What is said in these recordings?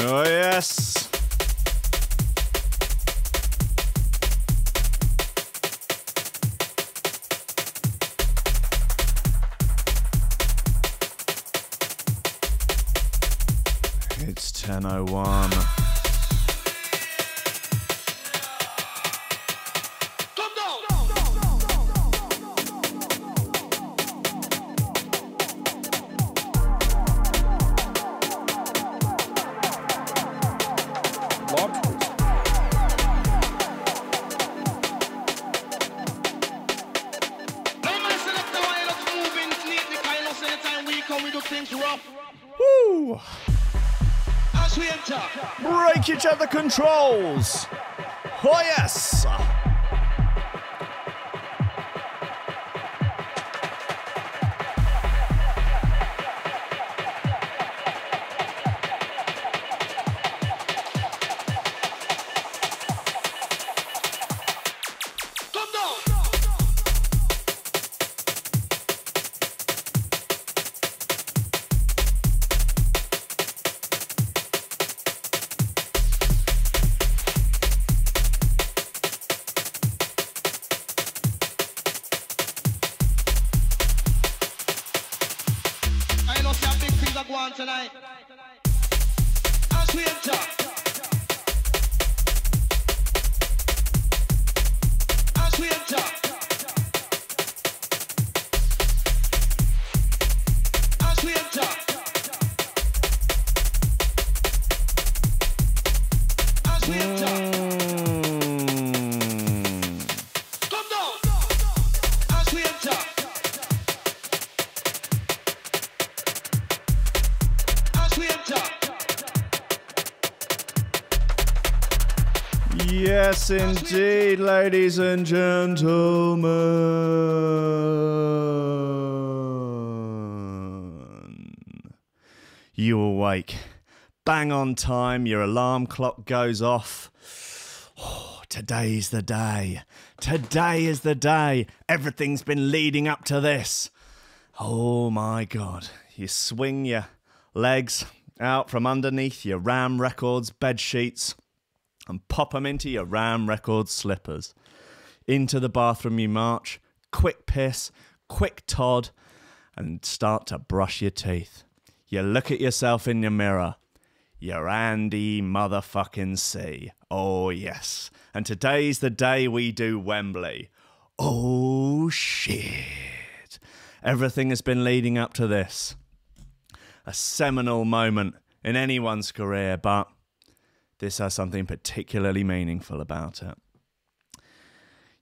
Oh, yes. It's 10:01. Breakage at the controls. Oh, yes. Tonight, as we enter, as we enter, as we enter, as we enter, come down, as we enter. Yes, indeed, ladies and gentlemen. You awake. Bang on time, your alarm clock goes off. Oh, today's the day. Today is the day. Everything's been leading up to this. Oh my God. You swing your legs out from underneath your Ram Records bed sheets and pop them into your Ram Records slippers. Into the bathroom you march, quick piss, quick Todd, and start to brush your teeth. You look at yourself in your mirror. You're Andy motherfucking C. Oh, yes. And today's the day we do Wembley. Oh, shit. Everything has been leading up to this. A seminal moment in anyone's career, but this has something particularly meaningful about it.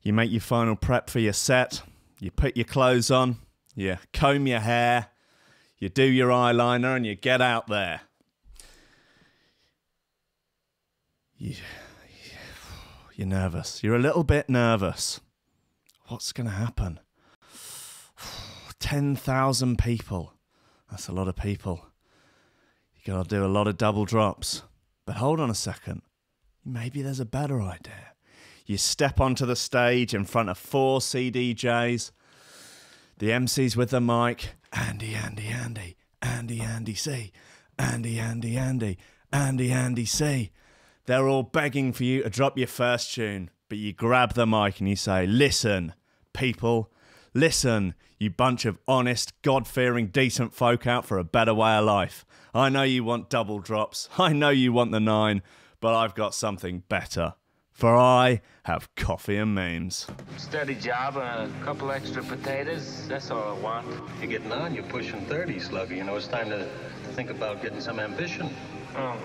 You make your final prep for your set. You put your clothes on. You comb your hair. You do your eyeliner and you get out there. You're nervous. You're a little bit nervous. What's going to happen? 10,000 people. That's a lot of people. You got to do a lot of double drops. But hold on a second. Maybe there's a better idea. You step onto the stage in front of 4 CDJs. The MC's with the mic. Andy, Andy, Andy. Andy, Andy, C. Andy, Andy, Andy. Andy, Andy, C. They're all begging for you to drop your first tune. But you grab the mic and you say, listen, people. Listen, you bunch of honest, God-fearing, decent folk out for a better way of life. I know you want double drops. I know you want the 9. But I've got something better. For I have coffee and memes. Steady job and a couple extra potatoes. That's all I want. You're getting on. You're pushing 30, Slugger. You know, it's time to think about getting some ambition. Oh,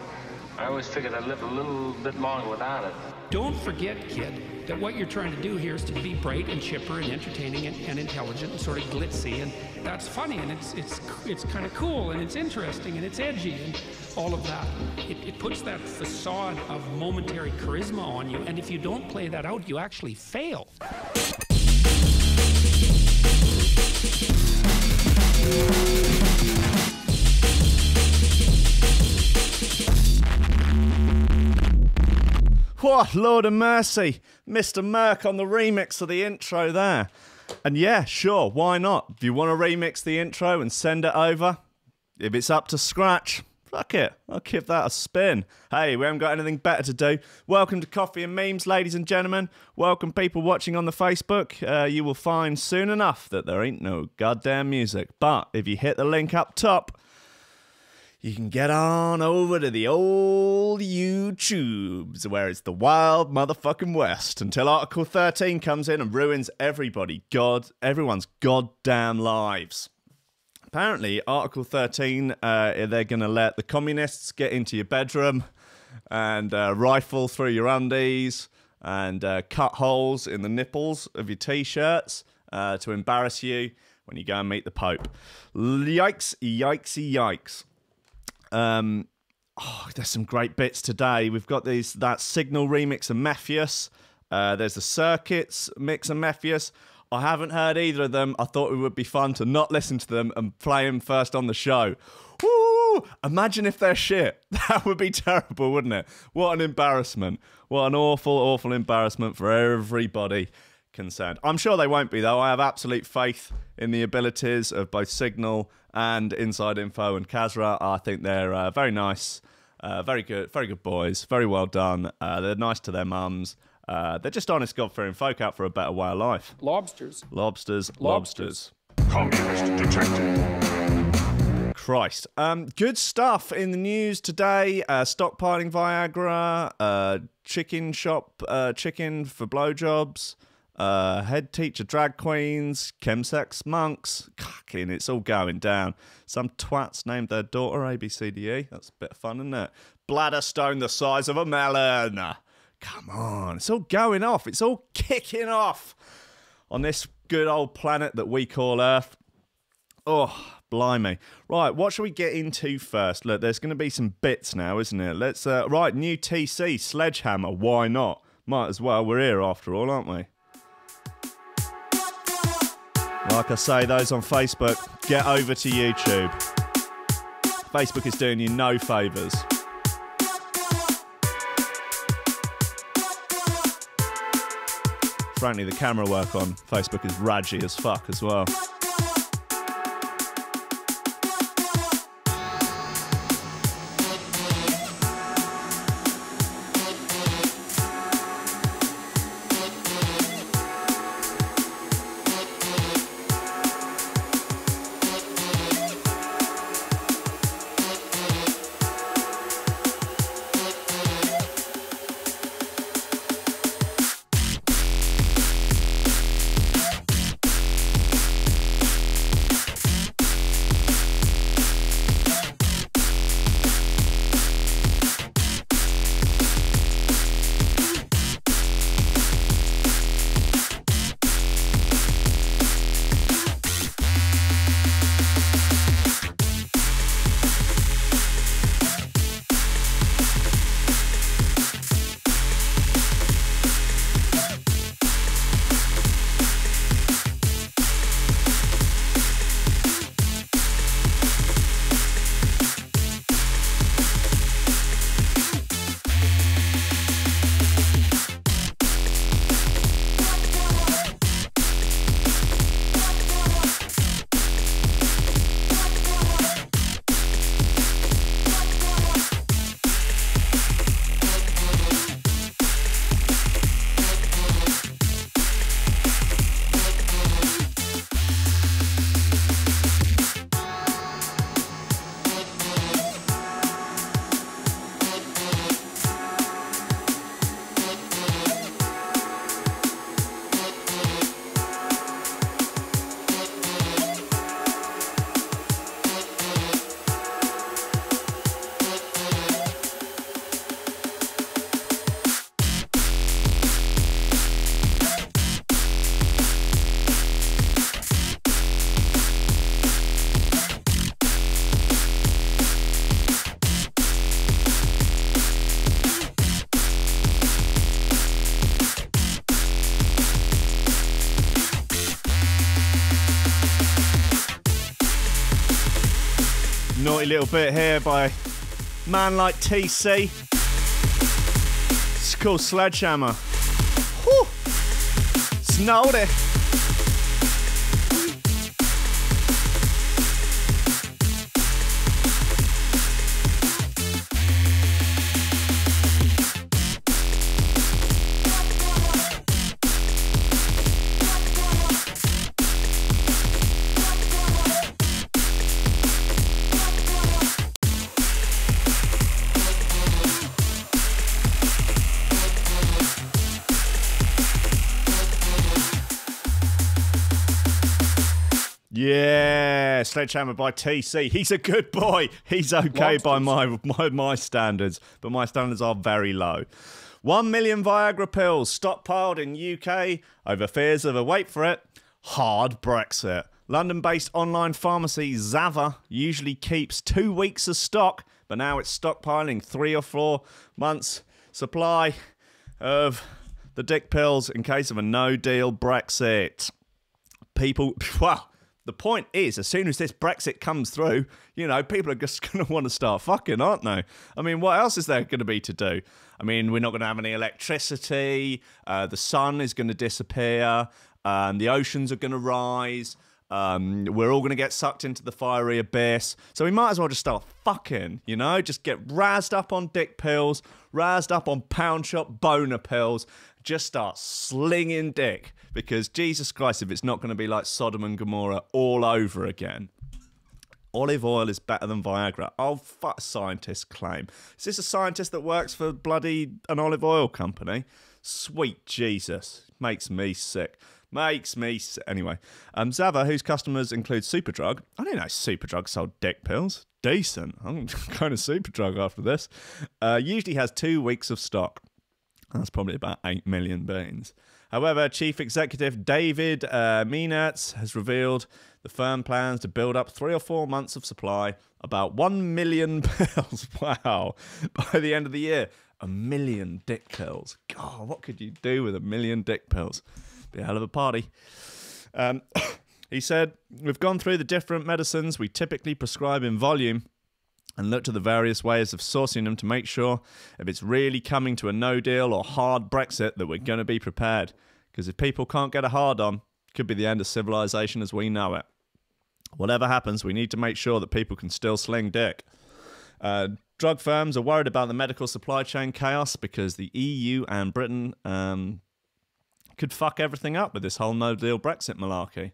I always figured I'd live a little bit longer without it. Don't forget, kid, that what you're trying to do here is to be bright and chipper and entertaining and intelligent and sort of glitzy, and that's funny, and it's kind of cool, and it's interesting, and it's edgy, and all of that. It puts that facade of momentary charisma on you, and if you don't play that out, you actually fail. What, Lord of mercy. Mr. Merc on the remix of the intro there. And yeah, sure, why not? If you want to remix the intro and send it over, if it's up to scratch, fuck it. I'll give that a spin. Hey, we haven't got anything better to do. Welcome to Coffee and Memes, ladies and gentlemen. Welcome people watching on the Facebook. You will find soon enough that there ain't no goddamn music. But if you hit the link up top, you can get on over to the old YouTubes, where it's the wild motherfucking West, until Article 13 comes in and ruins everyone's goddamn lives. Apparently, Article 13, they're going to let the communists get into your bedroom and rifle through your undies and cut holes in the nipples of your T-shirts to embarrass you when you go and meet the Pope. Yikes, yikesy, yikes. There's some great bits today. We've got that Signal remix of Mephius. There's the Circuits mix of Mephius. I haven't heard either of them. I thought it would be fun to not listen to them and play them first on the show. Woo! Imagine if they're shit. That would be terrible, wouldn't it? What an embarrassment. What an awful, awful embarrassment for everybody concerned. I'm sure they won't be, though. I have absolute faith in the abilities of both Signal and Inside Info and Kazra. I think they're very nice, very good boys, very well done. They're nice to their mums. They're just honest, God-fearing folk out for a better way of life. Lobsters. Lobsters. Communist detected. Christ. Good stuff in the news today. Stockpiling Viagra, chicken for blowjobs, Headteacher drag queens, chemsex monks. Fucking, it's all going down. Some twats named their daughter ABCDE. That's a bit of fun, isn't it? Bladder stone the size of a melon. Come on, it's all going off. It's all kicking off on this good old planet that we call Earth. Oh, blimey. Right, what shall we get into first? Look, there's going to be some bits now, isn't it? Let's, right, new TC, Sledgehammer. Why not? Might as well. We're here after all, aren't we? Like I say, those on Facebook, get over to YouTube. Facebook is doing you no favours. Frankly, the camera work on Facebook is raggy as fuck as well. Naughty little bit here by man like TC. It's called Sledgehammer. Whew. Snowed it. Yeah, Sledgehammer by TC. He's a good boy. He's okay by my standards, but my standards are very low. 1 million Viagra pills stockpiled in UK over fears of a, wait for it, hard Brexit. London-based online pharmacy Zara usually keeps 2 weeks of stock, but now it's stockpiling 3 or 4 months supply of the dick pills in case of a no-deal Brexit. People, well, the point is, as soon as this Brexit comes through, you know, people are just going to want to start fucking, aren't they? I mean, what else is there going to be to do? I mean, we're not going to have any electricity. The sun is going to disappear. The oceans are going to rise. We're all going to get sucked into the fiery abyss. So we might as well just start fucking, you know? Just get razzed up on dick pills, razzed up on pound shop boner pills. Just start slinging dick. Because Jesus Christ, if it's not going to be like Sodom and Gomorrah all over again. Olive oil is better than Viagra. Oh, fuck, scientists claim. Is this a scientist that works for bloody an olive oil company? Sweet Jesus. Makes me sick. Makes me sick. Anyway, Zava, whose customers include Superdrug. I didn't know Superdrug sold dick pills. Decent. I'm going to Superdrug after this. Usually has 2 weeks of stock. That's probably about 8 million beans. However, Chief Executive David Meenatz has revealed the firm plans to build up 3 or 4 months of supply, about 1 million pills. Wow. By the end of the year, 1 million dick pills. God, what could you do with 1 million dick pills? Be a hell of a party. He said, we've gone through the different medicines we typically prescribe in volume and looked at the various ways of sourcing them to make sure if it's really coming to a no-deal or hard Brexit that we're going to be prepared. Because if people can't get a hard-on, it could be the end of civilization as we know it. Whatever happens, we need to make sure that people can still sling dick. Drug firms are worried about the medical supply chain chaos because the EU and Britain could fuck everything up with this whole no-deal Brexit malarkey.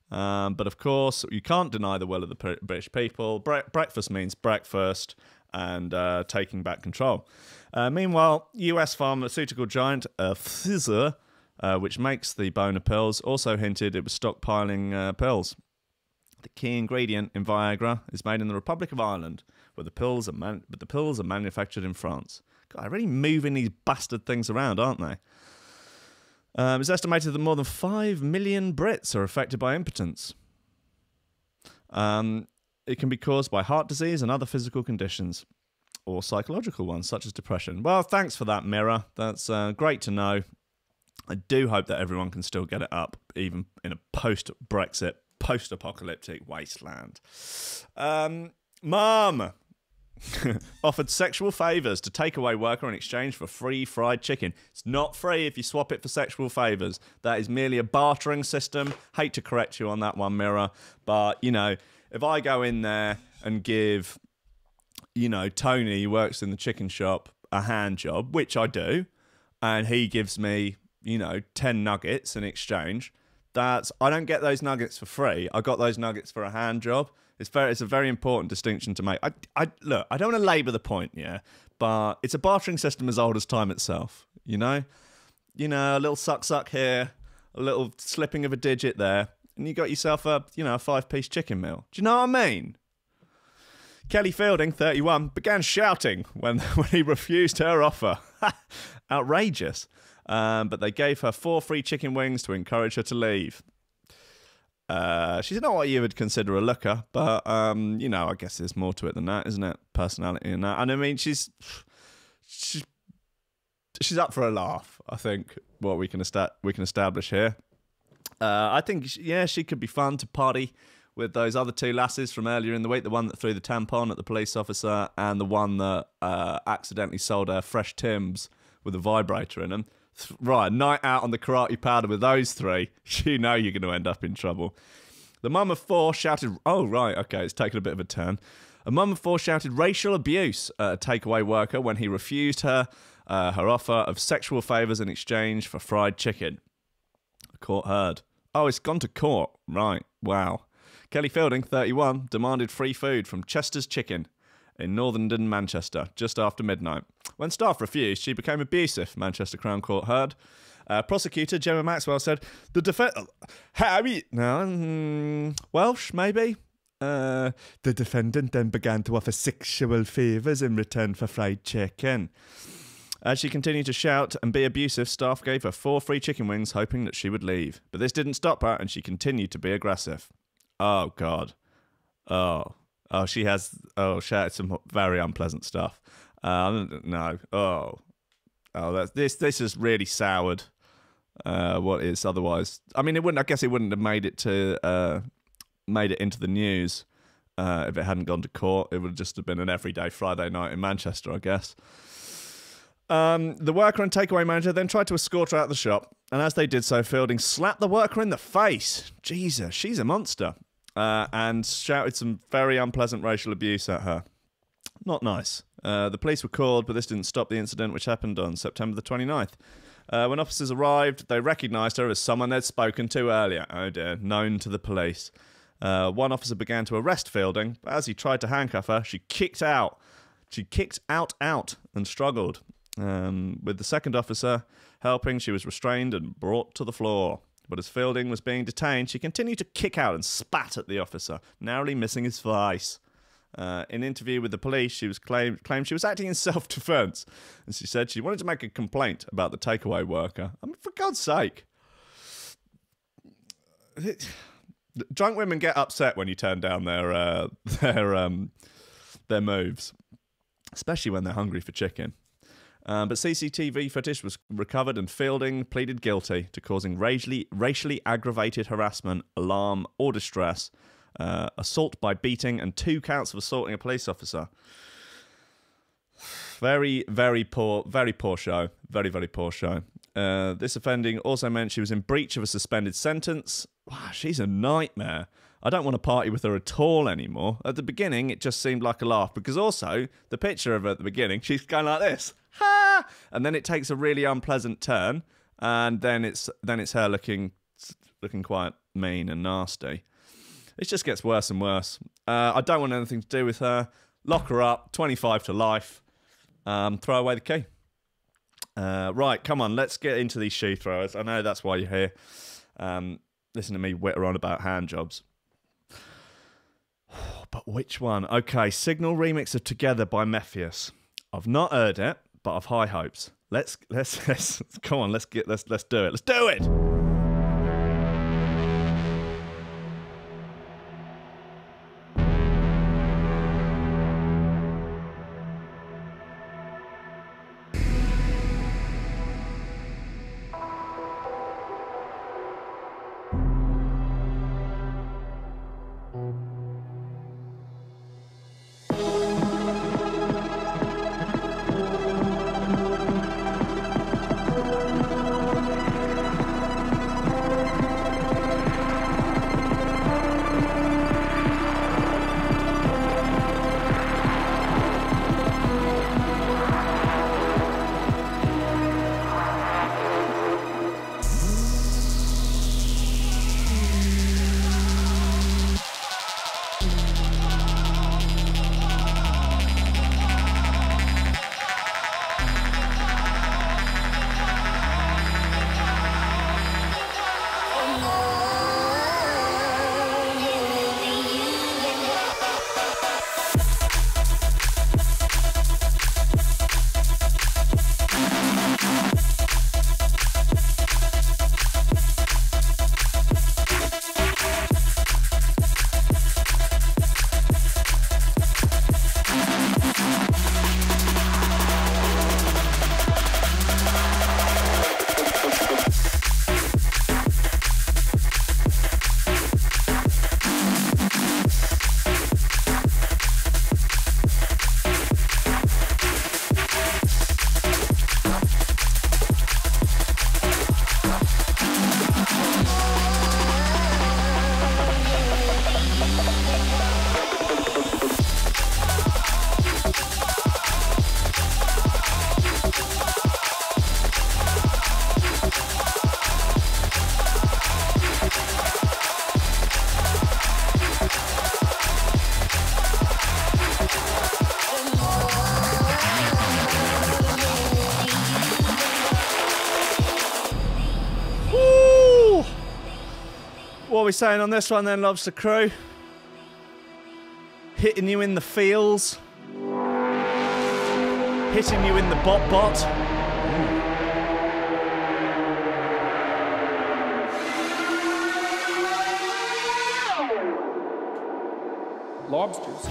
But of course, you can't deny the will of the British people. Breakfast means breakfast and taking back control. Meanwhile, US pharmaceutical giant Pfizer, which makes the boner pills, also hinted it was stockpiling pills. The key ingredient in Viagra is made in the Republic of Ireland, where the pills are manufactured in France. God, they're really moving these bastard things around, aren't they? It's estimated that more than 5 million Brits are affected by impotence. It can be caused by heart disease and other physical conditions, or psychological ones, such as depression. Well, thanks for that, Mirror. That's great to know. I do hope that everyone can still get it up, even in a post-Brexit, post-apocalyptic wasteland. Mum offered sexual favours to takeaway worker in exchange for free fried chicken. It's not free if you swap it for sexual favours. That is merely a bartering system. Hate to correct you on that one, Mirror. But, you know, if I go in there and give, you know, Tony, who works in the chicken shop, a hand job, which I do, and he gives me, you know, 10 nuggets in exchange, I don't get those nuggets for free. I got those nuggets for a hand job. It's a very important distinction to make. Look, I don't want to labour the point, yeah, but it's a bartering system as old as time itself, you know? You know, a little suck here, a little slipping of a digit there, and you got yourself a 5-piece chicken meal. Do you know what I mean? Kelly Fielding, 31, began shouting when he refused her offer. Outrageous. But they gave her 4 free chicken wings to encourage her to leave. She's not what you would consider a looker, but, you know, I guess there's more to it than that, isn't it? Personality and that. And I mean, she's up for a laugh, I think, what we can establish here. I think, she could be fun to party with those other 2 lasses from earlier in the week, the one that threw the tampon at the police officer and the one that accidentally sold her fresh Timbs with a vibrator in them. Right, night out on the karate powder with those three, you know you're going to end up in trouble. The mum of four shouted... Oh, right, okay, it's taken a bit of a turn. A mum of four shouted racial abuse at a takeaway worker when he refused her offer of sexual favours in exchange for fried chicken. The court heard. Oh, it's gone to court. Right, wow. Kelly Fielding, 31, demanded free food from Chester's Chicken in northern Manchester just after midnight. When staff refused, she became abusive, Manchester Crown Court heard. Prosecutor Gemma Maxwell said, the defendant... Harry... No, Welsh, maybe? The defendant then began to offer sexual favours in return for fried chicken. As she continued to shout and be abusive, staff gave her 4 free chicken wings, hoping that she would leave. But this didn't stop her, and she continued to be aggressive. Oh, God. She shouted some very unpleasant stuff. No. This is really soured. What is otherwise? I mean, I guess it wouldn't have made it into the news if it hadn't gone to court. It would just have been an everyday Friday night in Manchester, I guess. The worker and takeaway manager then tried to escort her out of the shop, and as they did so, Fielding slapped the worker in the face. Jesus, she's a monster. And shouted some very unpleasant racial abuse at her. Not nice. The police were called, but this didn't stop the incident, which happened on September the 29th. When officers arrived, they recognised her as someone they'd spoken to earlier. Oh dear, known to the police. One officer began to arrest Fielding, but as he tried to handcuff her, she kicked out. She kicked out, and struggled. With the second officer helping, she was restrained and brought to the floor. But as Fielding was being detained, she continued to kick out and spat at the officer, narrowly missing his face. In an interview with the police, she was claimed she was acting in self-defence, and she said she wanted to make a complaint about the takeaway worker. I mean, for God's sake. Drunk women get upset when you turn down their moves, especially when they're hungry for chicken. But CCTV footage was recovered, and Fielding pleaded guilty to causing racially aggravated harassment, alarm or distress, assault by beating, and 2 counts of assaulting a police officer. Very, very poor show. Very, very poor show. This offending also meant she was in breach of a suspended sentence. Wow, she's a nightmare. I don't want to party with her at all anymore. At the beginning, it just seemed like a laugh, because also, the picture of her at the beginning, she's going like this. Ha! And then it takes a really unpleasant turn, and then it's her looking quite mean and nasty. It just gets worse and worse. I don't want anything to do with her. Lock her up, 25 to life. Throw away the key. Right, come on, let's get into these shoe throwers. I know that's why you're here. Listen to me witter on about hand jobs. But which one? Okay, Signal remix of Together by Mephius. I've not heard it, but I've high hopes. Let's come on, let's do it. Let's do it. we saying on this one then, Lobster Crew? Hitting you in the feels. Hitting you in the bot. Lobsters.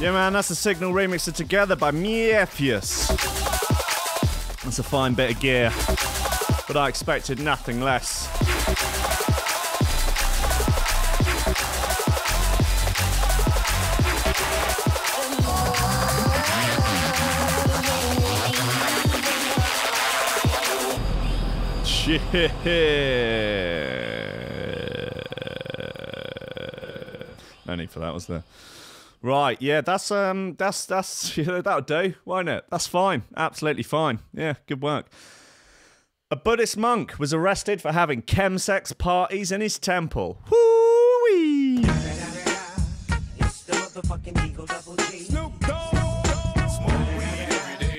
Yeah, man, that's a Signal remix of Together by Miefius. That's a fine bit of gear, but I expected nothing less. Shit. No need for that, was there? Right, yeah, that's yeah, that'll do, won't it? That's fine, absolutely fine. Yeah, good work. A Buddhist monk was arrested for having chemsex parties in his temple. Woo-wee!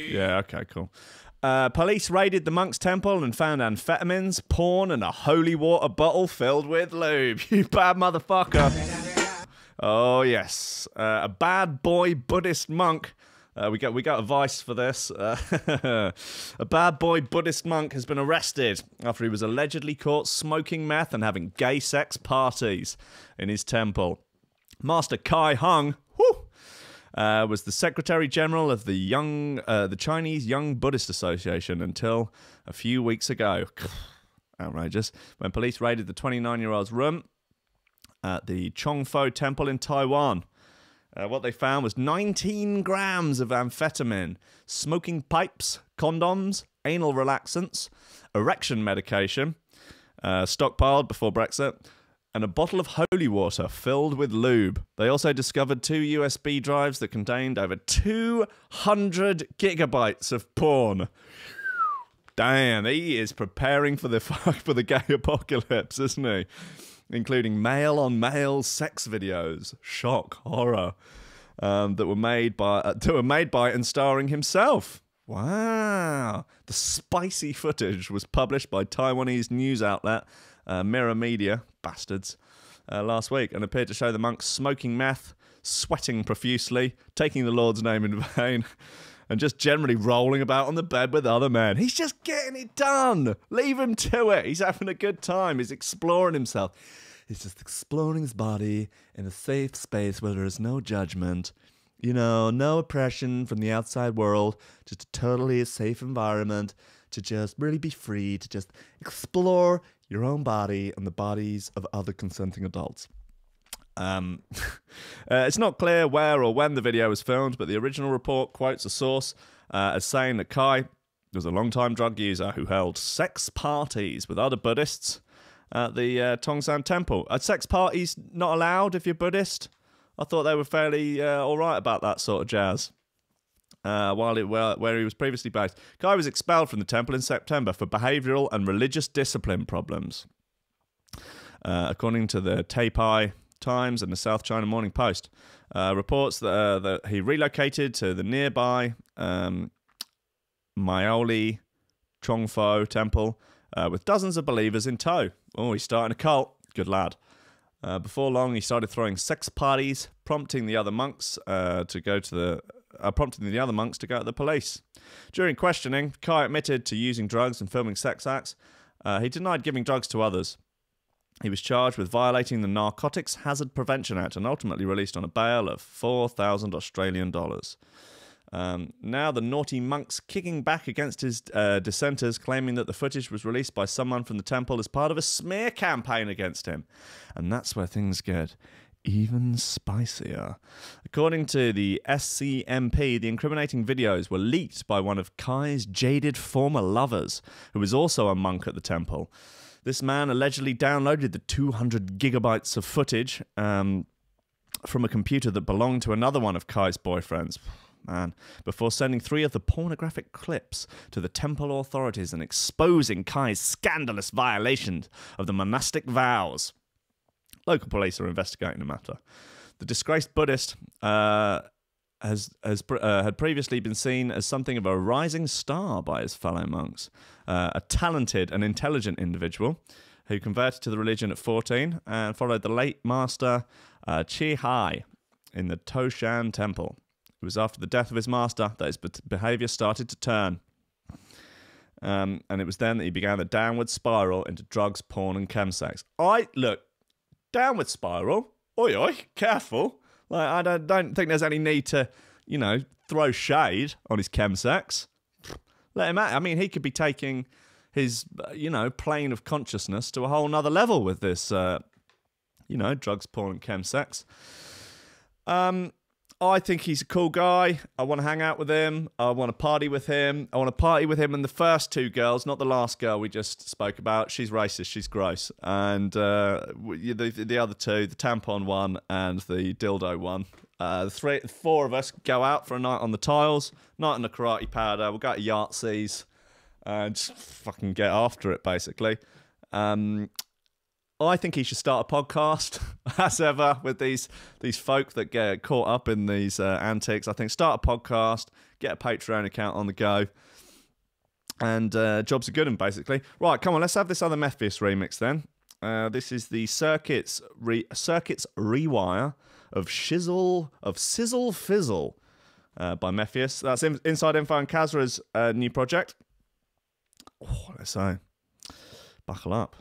Yeah, okay, cool. Police raided the monk's temple and found amphetamines, porn, and a holy water bottle filled with lube. You bad motherfucker. Oh yes, a bad boy Buddhist monk. We got a vice for this. A bad boy Buddhist monk has been arrested after he was allegedly caught smoking meth and having gay sex parties in his temple. Master Kai Hung was the Secretary General of the Chinese Young Buddhist Association until a few weeks ago. Outrageous. When police raided the 29-year-old's room at the Chongfo Temple in Taiwan. What they found was 19 grams of amphetamine, smoking pipes, condoms, anal relaxants, erection medication, stockpiled before Brexit, and a bottle of holy water filled with lube. They also discovered 2 USB drives that contained over 200 gigabytes of porn. Damn, he is preparing for the gay apocalypse, isn't he? Including male-on-male sex videos, shock, horror, that were made by and starring himself. Wow! The spicy footage was published by Taiwanese news outlet Mirror Media, bastards, last week, and appeared to show the monk smoking meth, sweating profusely, taking the Lord's name in vain, and just generally rolling about on the bed with other men. He's just getting it done. Leave him to it. He's having a good time. He's exploring himself. He's just exploring his body in a safe space where there is no judgment. You know, no oppression from the outside world. Just a totally safe environment to just really be free, to just explore your own body and the bodies of other consenting adults. It's not clear where or when the video was filmed, but the original report quotes a source as saying that Kai was a long-time drug user who held sex parties with other Buddhists at the Tongsan Temple. Are sex parties not allowed if you're Buddhist? I thought they were fairly all right about that sort of jazz. Where he was previously based. Kai was expelled from the temple in September for behavioural and religious discipline problems. according to the Taipei Times and the South China Morning Post. Reports that he relocated to the nearby Miaoli Chongfo temple with dozens of believers in tow. Oh, he's starting a cult. Good lad. Before long, he started throwing sex parties, prompting the other monks to go to the police. During questioning, Kai admitted to using drugs and filming sex acts. He denied giving drugs to others. He was charged with violating the Narcotics Hazard Prevention Act and ultimately released on a bail of 4,000 Australian dollars. Now the naughty monk's kicking back against his dissenters, claiming that the footage was released by someone from the temple as part of a smear campaign against him. And that's where things get even spicier. According to the SCMP, the incriminating videos were leaked by one of Kai's jaded former lovers, who was also a monk at the temple. This man allegedly downloaded the 200 gigabytes of footage from a computer that belonged to another one of Kai's boyfriends. Man, before sending 3 of the pornographic clips to the temple authorities and exposing Kai's scandalous violations of the monastic vows. Local police are investigating the matter. The disgraced Buddhist had previously been seen as something of a rising star by his fellow monks, a talented and intelligent individual who converted to the religion at 14 and followed the late master Chi Hai in the Toshan temple. It was after the death of his master that his behaviour started to turn. And it was then that he began the downward spiral into drugs, porn and chemsex. Look, downward spiral? Oi, oi, careful. Like, I don't think there's any need to, throw shade on his chemsex. Let him out. I mean, he could be taking his, plane of consciousness to a whole nother level with this, drugs, porn and chemsex. I think he's a cool guy. I want to hang out with him. I want to party with him. I want to party with him and the first 2 girls, not the last girl we just spoke about. She's racist. She's gross. And the other 2, the tampon one and the dildo one. 4 of us go out for a night on the tiles, night on the karate powder. We'll go to Yahtzees and just fucking get after it, basically. I think he should start a podcast, as ever, with these folk that get caught up in these antics. I think start a podcast, get a Patreon account on the go, and jobs are good, and basically. Right, come on, let's have this other Mephius remix then. This is the Circuits Rewire of Sizzle Fizzle by Mephius. That's inside info on Kazra's new project. Oh, let's say, buckle up.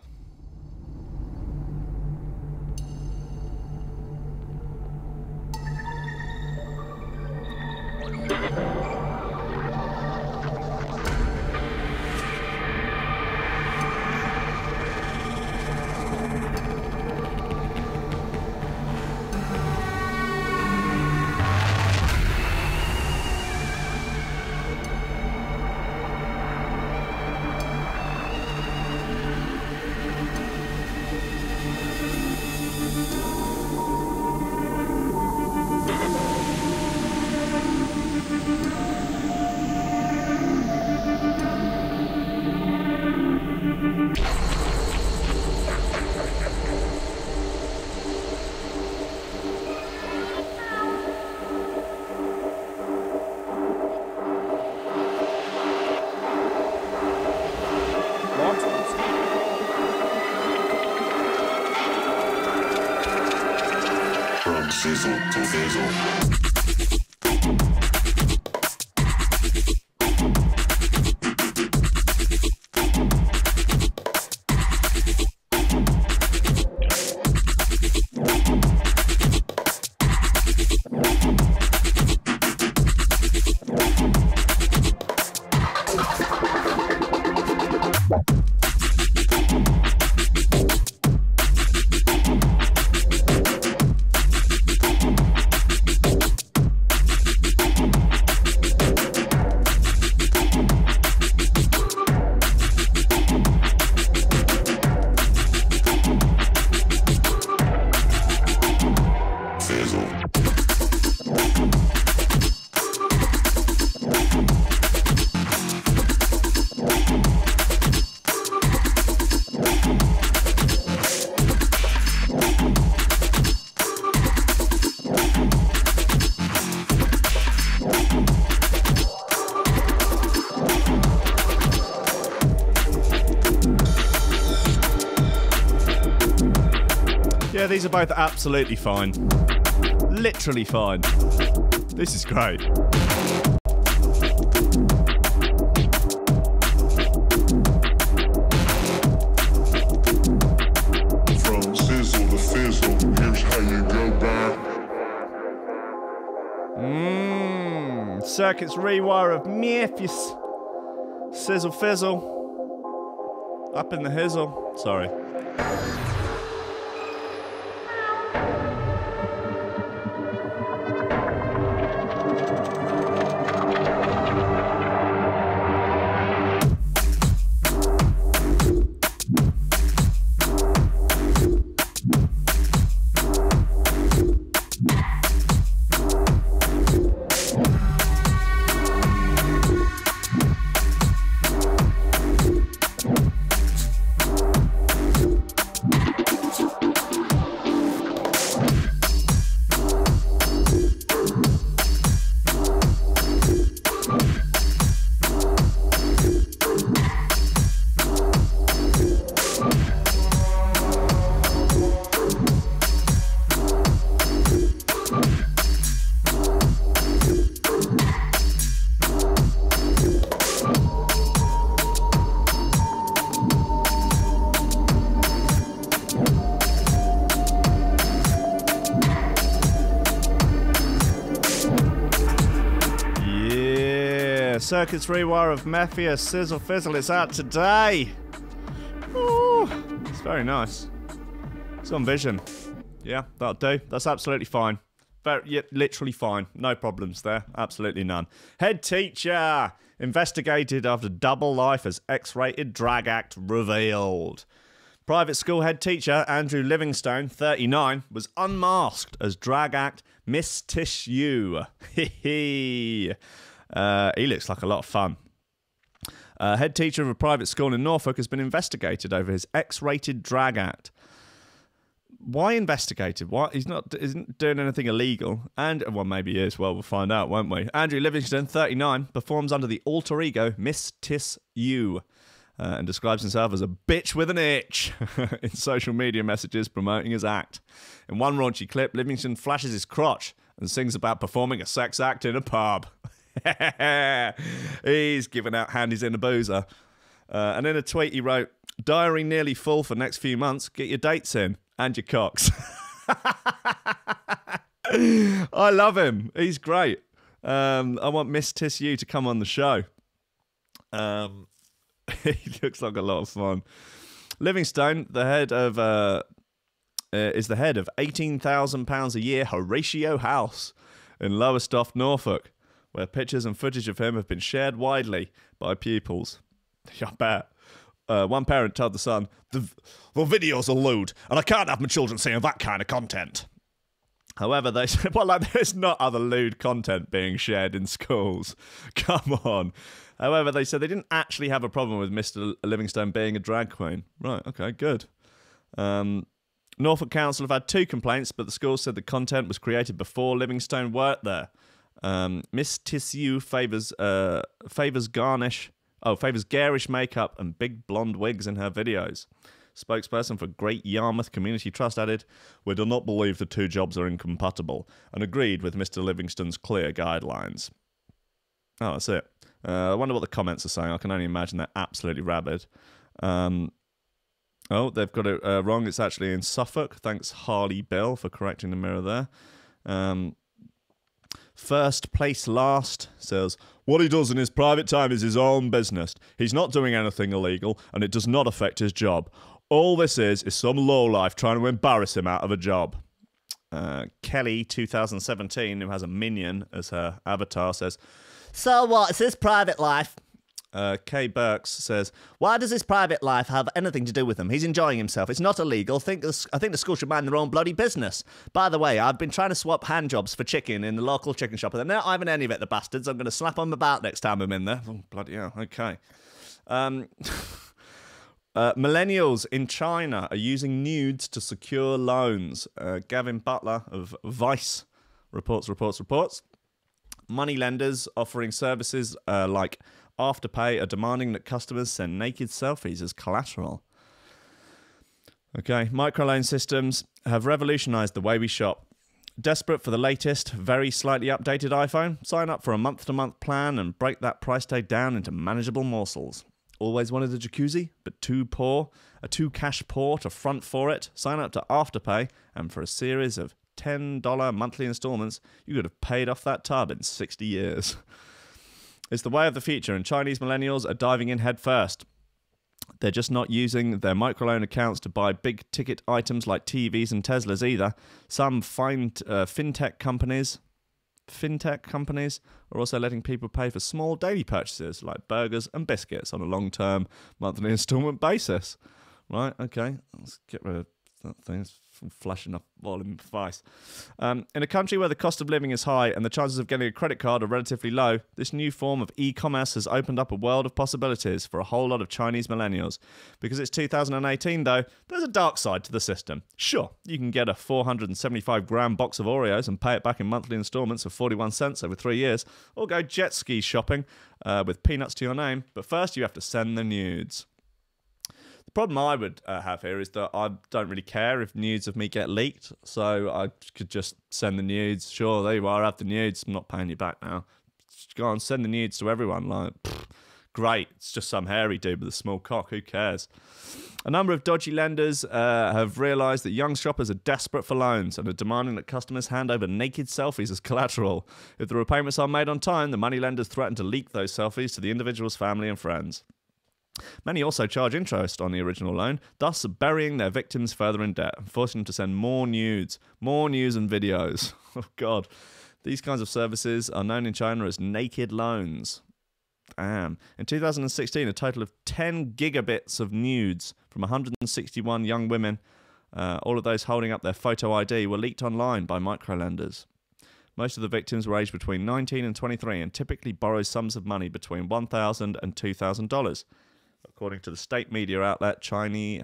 Sizzle to fizzle. these are both absolutely fine. Literally fine. This is great. From sizzle to fizzle, here's how you go back. Circuits rewire of Memphis. Sizzle fizzle. Up in the hizzle. Sorry. Circuits rewire of Memphis, Sizzle Fizzle. It's out today. Ooh, it's very nice. It's on Vision. Yeah, that'll do. That's absolutely fine. Yeah, literally fine. No problems there. Absolutely none. Headteacher investigated after double life as X-rated drag act revealed. Private school head teacher Andrew Livingstone, 39, was unmasked as drag act Miss Tissue. He looks like a lot of fun. Head teacher of a private school in Norfolk has been investigated over his X-rated drag act. Why investigated? Why isn't doing anything illegal? And well, maybe he is. Well, we'll find out, won't we? Andrew Livingston, 39, performs under the alter ego Miss Tiss You, and describes himself as a bitch with an itch in social media messages promoting his act. In one raunchy clip, Livingston flashes his crotch and sings about performing a sex act in a pub. He's giving out handies in a boozer. And in a tweet he wrote, "Diary nearly full for next few months. Get your dates in and your cocks." I love him. He's great. I want Miss Tiss You to come on the show. He looks like a lot of fun. Livingstone, the head of is the head of £18,000 a year Horatio House in Lowestoft, Norfolk, where pictures and footage of him have been shared widely by pupils. I bet. One parent told the son, the videos are lewd, and I can't have my children seeing that kind of content. However, they said, well, like, there's not other lewd content being shared in schools. Come on. However, they said they didn't actually have a problem with Mr. Livingstone being a drag queen. Right, okay, good. Norfolk Council have had 2 complaints, but the school said the content was created before Livingstone worked there. Miss Tissue favours garish makeup and big blonde wigs in her videos. Spokesperson for Great Yarmouth Community Trust added, "We do not believe the 2 jobs are incompatible," and agreed with Mr. Livingstone's clear guidelines. Oh, that's it. I wonder what the comments are saying. I can only imagine they're absolutely rabid. Oh, they've got it wrong. It's actually in Suffolk. Thanks, Harley Bill, for correcting the mirror there. First place last says, "What he does in his private time is his own business. He's not doing anything illegal, and it does not affect his job. All this is some lowlife trying to embarrass him out of a job." Kelly, 2017, who has a minion as her avatar, says, "So what? It's his private life." Kay Burks says, "Why does his private life have anything to do with him? He's enjoying himself. It's not illegal. I think the school should mind their own bloody business. By the way, I've been trying to swap hand jobs for chicken in the local chicken shop, and they're not having any of it, the bastards. I'm going to slap them about next time I'm in there." Oh, bloody hell. Okay. Millennials in China are using nudes to secure loans. Gavin Butler of Vice reports. Moneylenders offering services like Afterpay are demanding that customers send naked selfies as collateral. Okay, microloan systems have revolutionised the way we shop. Desperate for the latest, very slightly updated iPhone? Sign up for a month-to-month plan and break that price tag down into manageable morsels. Always wanted a jacuzzi, but too poor? Too cash poor to front for it? Sign up to Afterpay, and for a series of $10 monthly installments, you could have paid off that tub in 60 years. It's the way of the future, and Chinese millennials are diving in head first. They're just not using their microloan accounts to buy big-ticket items like TVs and Teslas either. Some fintech companies are also letting people pay for small daily purchases like burgers and biscuits on a long-term monthly installment basis. Right, okay, let's get rid of that thing. It's flashing up volume device. In a country where the cost of living is high and the chances of getting a credit card are relatively low, this new form of e-commerce has opened up a world of possibilities for a whole lot of Chinese millennials. Because it's 2018 though, there's a dark side to the system. Sure, you can get a 475-gram box of Oreos and pay it back in monthly installments of 41 cents over 3 years, or go jet ski shopping with peanuts to your name, but first you have to send the nudes. The problem I would have here is that I don't really care if nudes of me get leaked, so I could just send the nudes. Sure, there you are, have the nudes. I'm not paying you back now. Just go on, send the nudes to everyone. Like, great, it's just some hairy dude with a small cock. Who cares? A number of dodgy lenders have realised that young shoppers are desperate for loans and are demanding that customers hand over naked selfies as collateral. If the repayments are made on time, the moneylenders threaten to leak those selfies to the individual's family and friends. Many also charge interest on the original loan, thus burying their victims further in debt, forcing them to send more nudes and videos. Oh, God. These kinds of services are known in China as naked loans. Damn. In 2016, a total of 10 gigabits of nudes from 161 young women, all of those holding up their photo ID, were leaked online by microlenders. Most of the victims were aged between 19 and 23 and typically borrowed sums of money between $1,000 and $2,000. According to the state media outlet China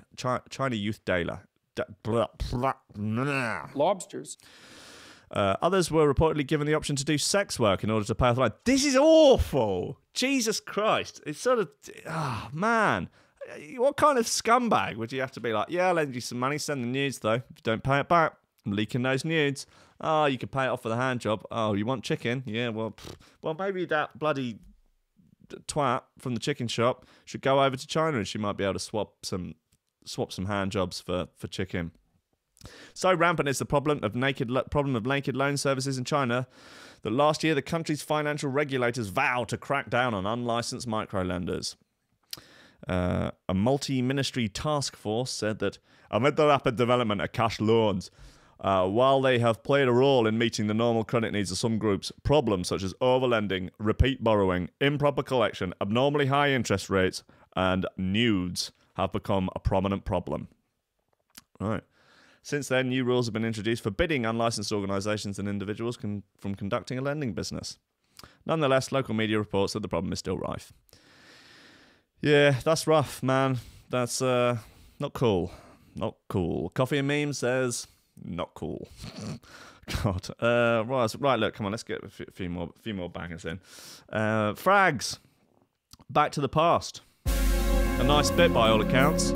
Youth Daily. Lobsters. Others were reportedly given the option to do sex work in order to pay off the loan. This is awful! Jesus Christ. It's sort of... Oh, man. What kind of scumbag would you have to be like, yeah, I'll lend you some money, send the nudes, though. If you don't pay it back, I'm leaking those nudes. Oh, you can pay it off for the hand job. Oh, you want chicken? Yeah, well, maybe that bloody twat from the chicken shop should go over to China and she might be able to swap some hand jobs for chicken. So rampant is the problem of naked loan services in China that last year the country's financial regulators vowed to crack down on unlicensed microlenders. A multi-ministry task force said that amid the rapid development of cash loans, while they have played a role in meeting the normal credit needs of some groups, problems such as overlending, repeat borrowing, improper collection, abnormally high interest rates, and nudes have become a prominent problem. Right. Since then, new rules have been introduced forbidding unlicensed organisations and individuals from conducting a lending business. Nonetheless, local media reports that the problem is still rife. Yeah, that's rough, man. That's not cool. Not cool. Coffee and Memes says... Not cool. God. Right, look, come on, let's get a few more bangers in. Frags. Back to the Past. A nice bit by all accounts.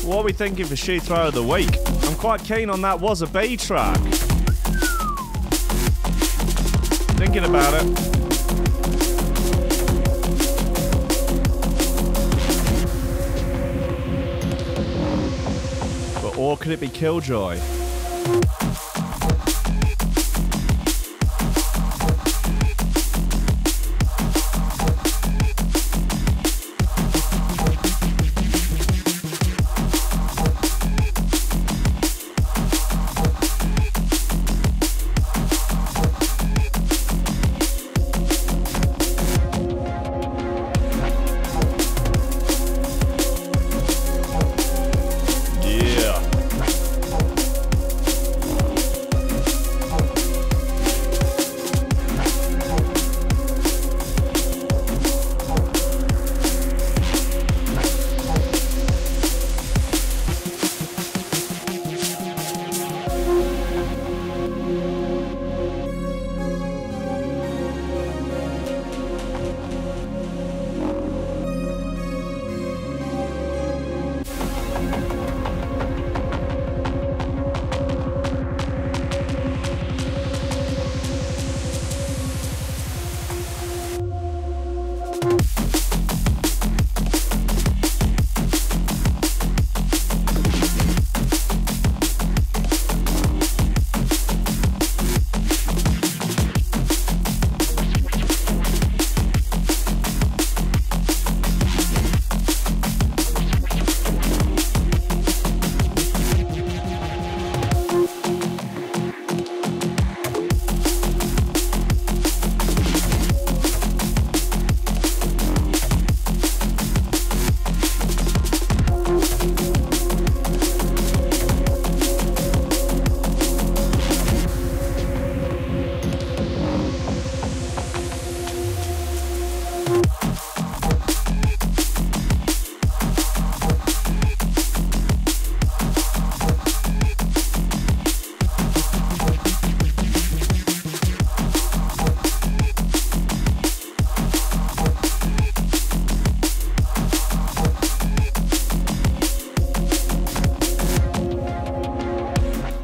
What are we thinking for shoe throw of the week? I'm quite keen on that Was a Bee track. Thinking about it. But, or could it be Killjoy?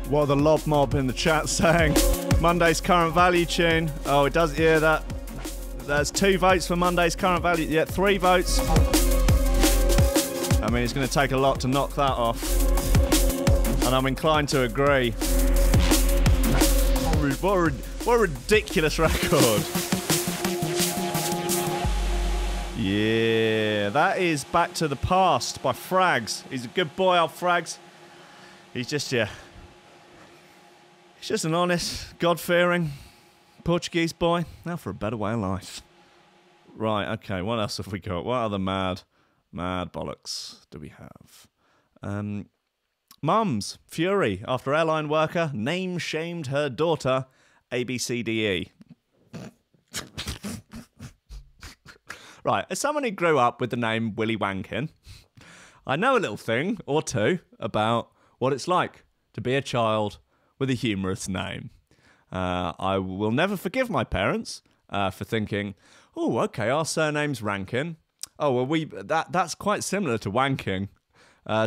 What are the lob mob in the chat saying? Monday's current value tune. Oh, it does. Yeah, that's 2 votes for Monday's current value. Yeah, 3 votes. I mean, it's going to take a lot to knock that off, and I'm inclined to agree. What a ridiculous record. Yeah, that is Back to the Past by Frags. He's a good boy, old Frags. He's just, yeah. He's just an honest, God-fearing Portuguese boy. Now for a better way of life. Right, okay, what else have we got? What other mad bollocks do we have? Mums, fury after airline worker name-shamed her daughter ABCDE. Right, as someone who grew up with the name Willy Wankin, I know a little thing or two about what it's like to be a child with a humorous name. I will never forgive my parents for thinking, oh, okay, our surname's Rankin. Oh, well, that's quite similar to wanking.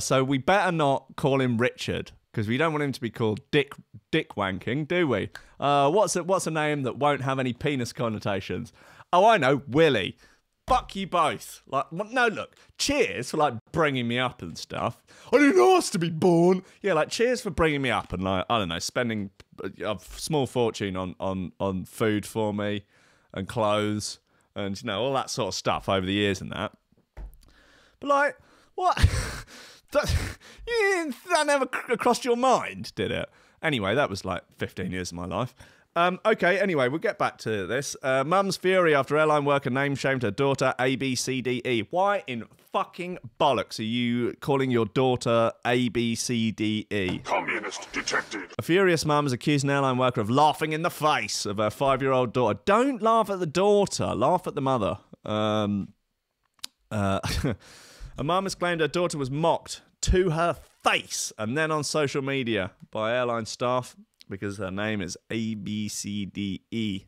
So we better not call him Richard, because we don't want him to be called Dick Wanking, do we? What's a name that won't have any penis connotations? Oh, I know, Willie. Fuck you both. Like, no, look, cheers for, like, bringing me up and stuff. I didn't ask to be born. Yeah, like, cheers for bringing me up and, like, I don't know, spending a small fortune on food for me and clothes and, you know, all that sort of stuff over the years and that. But, like, what? That never crossed your mind, did it? Anyway, that was, like, 15 years of my life. Okay, anyway, we'll get back to this. Mum's fury after airline worker name-shamed her daughter ABCDE. Why in fucking bollocks are you calling your daughter ABCDE? Communist detected. A furious mum has accused an airline worker of laughing in the face of her 5-year-old daughter. Don't laugh at the daughter, laugh at the mother. A mum has claimed her daughter was mocked to her face and then on social media by airline staff because her name is ABCDE.